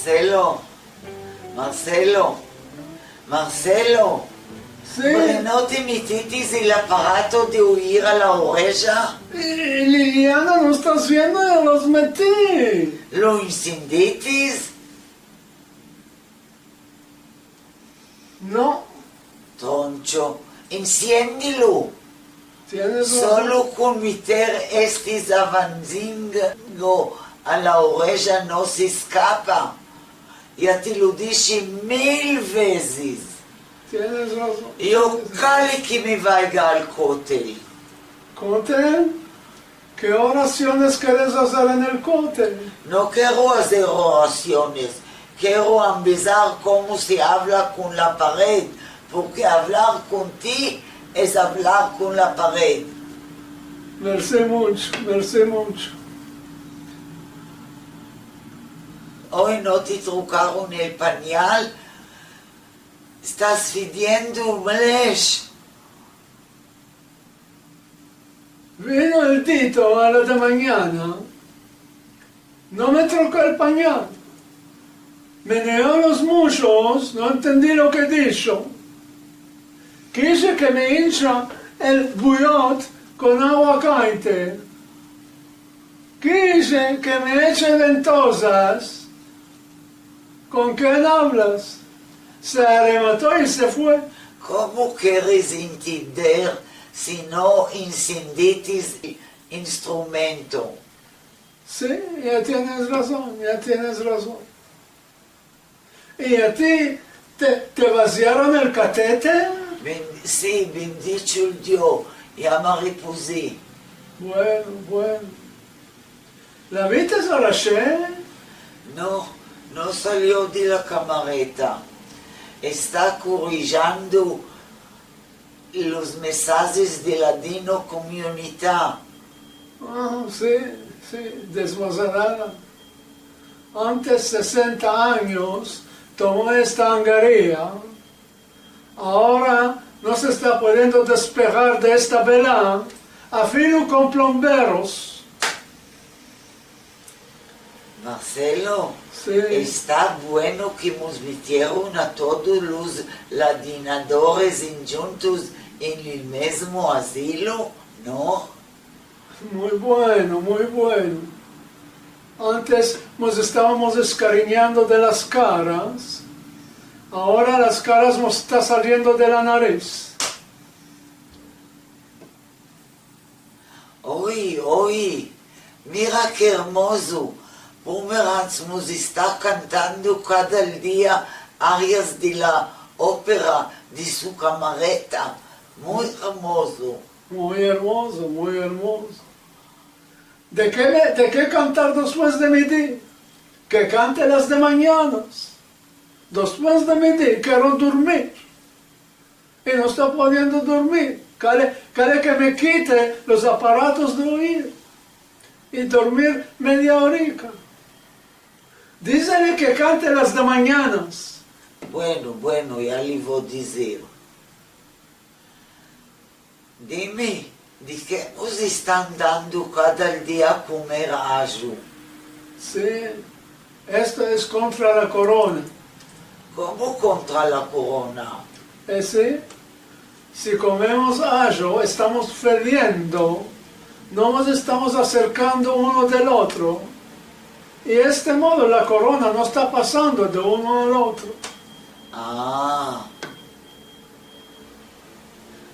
Marcelo, Marcelo, Marcelo, Sí. ¿Prenote mititis el aparato de huir a la oreja? Liliana, no estás viendo, ya los metí. ¿Lo incenditis? No, Troncho, enciéndilo. tienes Solo con meter estes avanzando a la oreja no se escapa. Ya te lo dije 1000 veces. Tienes razón. Yo cale que me vaya al cóctel. ¿Cóctel? ¿Qué oraciones quieres hacer en el cóctel? No quiero hacer oraciones. Quiero empezar cómo se habla con la pared. Porque hablar con ti es hablar con la pared. Merci mucho, merci mucho. Hoy no te trucaron el pañal. Estás pidiendo un leche. Vino el Tito a la de mañana. No me trocó el pañal. Meneó los muslos, no entendí lo que dijo. Quise que me hincha el bouillot con agua caliente. Quise que me eche ventosas. ¿Con quién hablas? Se arremató y se fue. ¿Cómo quieres entender si no incendites el instrumento? Sí, ya tienes razón, ya tienes razón. ¿Y a ti te vaciaron el catéter? Sí, bendito el Dios, ya me reposé. Bueno, bueno. ¿La viste a la No, no salió de la camareta. Está corrigiendo los mensajes de la Dino Comunidad. Ah, sí, sí, desmazalada. Antes 60 años tomó esta hangaría. Ahora no se está pudiendo despegar de esta vela, a filo con plomberos. Marcelo, Sí. está bueno que nos metieron a todos los ladinadores juntos en el mismo asilo, ¿no? Muy bueno, muy bueno. Antes nos estábamos escariñando de las caras. Ahora las caras nos están saliendo de la nariz. Oye, mira qué hermoso. Pomeranz nos está cantando cada día arias de la ópera de su camareta. Muy hermoso. Muy hermoso, muy hermoso. ¿De qué cantar después de midi? Que cante las de mañanas. Después de midi quiero dormir. Y no está pudiendo dormir. Quiere que me quite los aparatos de oír. Y dormir media horica. Dísele que cante las de mañanas. Bueno, ya le voy a decir. Dime, ¿de qué nos están dando cada día a comer ajo? Sí, esto es contra la corona. ¿Cómo contra la corona? Sí, si comemos ajo, estamos perdiendo, no nos estamos acercando uno del otro. Y de este modo la corona no está pasando de uno al otro. Ah.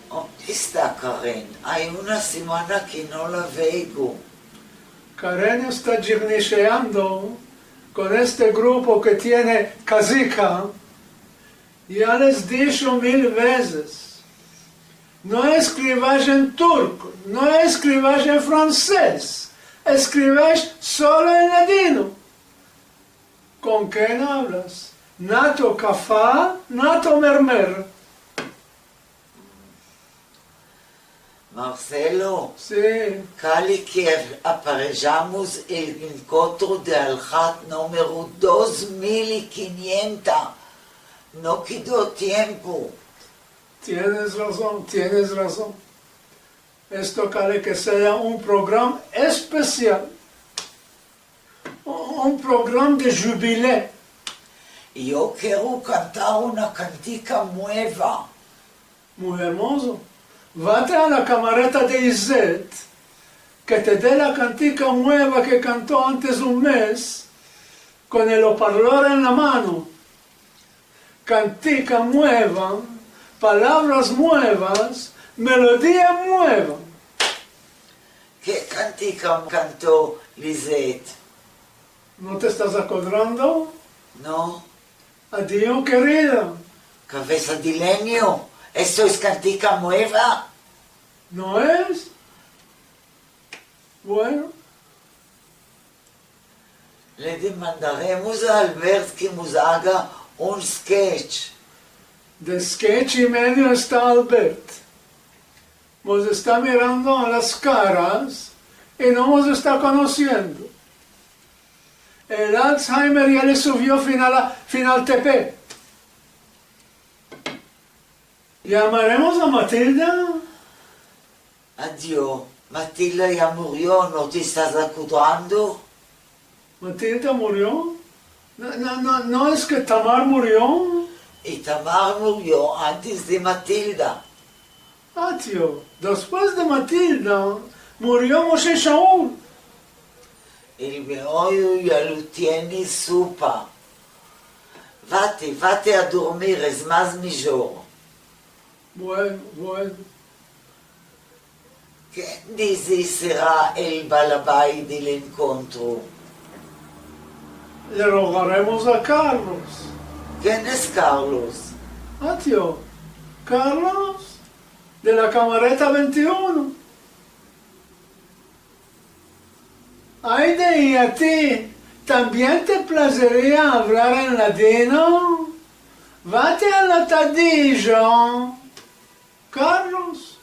¿Dónde está Karen? Hay una semana que no la veo. Karen está girnicheando con este grupo que tiene Kazika. Ya les he dicho 1000 veces. No escribáis en turco, no escribáis en francés, escribáis solo en ladino. ¿Con quién hablas? Nato cafá, nato mermer. Marcelo, Sí, cali que aparejamos el encuentro de Aljat número 2500. No quedó tiempo. tienes razón, tienes razón. Esto quiere que sea un programa especial. Un programa de jubilé. Yo quiero cantar una cantica nueva. Muy hermoso. Vete a la camareta de Izet, que te dé la cantica nueva que cantó antes un mes, con el oparlor en la mano. Cantica nueva, palabras nuevas, melodía nueva. ¿Qué cantica cantó Lisette? ¿No te estás acordando? No, Adiós, querida. cabeza de leño. ¿Esto es cantica nueva? ¿No es? Bueno, Le demandaremos a Albert que nos haga un sketch. de sketch y medio está Albert. Nos está mirando a las caras y no nos está conociendo. El Alzheimer ya le subió final TP. ¿Llamaremos a Matilda? Adiós. Matilda ya murió, ¿no te estás acordando? ¿Matilda murió? No es que Tamar murió. Y Tamar murió antes de Matilda. Ah, tío, después de Matilda murió Moshe Shaul. El meollo ya lo tiene supa. Vate a dormir, es más mejor. Bueno. ¿Quién dice será el balabay del encuentro? Le rogaremos a Carlos. ¿Quién es Carlos? Ah, tío, Carlos, de la camareta 21. Ay, de a ti, ¿también te placería hablar en latino? Vate a la tadillo. Carlos.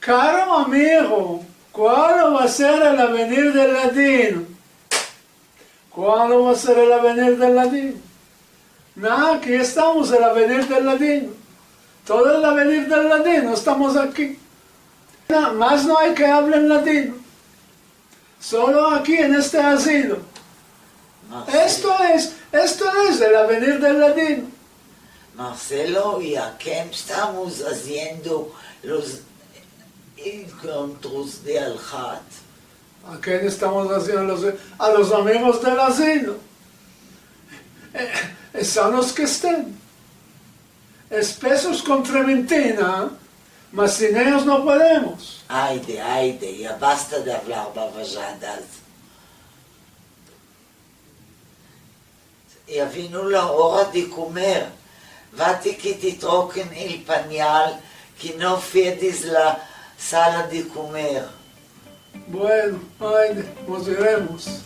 Caro amigo, ¿cuál va a ser el avenir del latino? ¿Cuál va a ser el avenir del latino? Nada, aquí estamos, el avenir del latino. Todo el avenir del latino, estamos aquí. Nada más no hay que hablar en latino. Solo aquí en este asilo. Esto es el avenir del latino. Marcelo, ¿y a quién estamos haciendo los encuentros de Al-Jat? ¿A quién estamos haciendo? A los amigos del asilo. Sanos que estén. Espesos con trementina, mas sin ellos no podemos. Hayde, ya basta de hablar babajadas. Ya vino la hora de comer. Vate que te troquen el pañal, que no fedes la sala de comer. Bueno, nos iremos.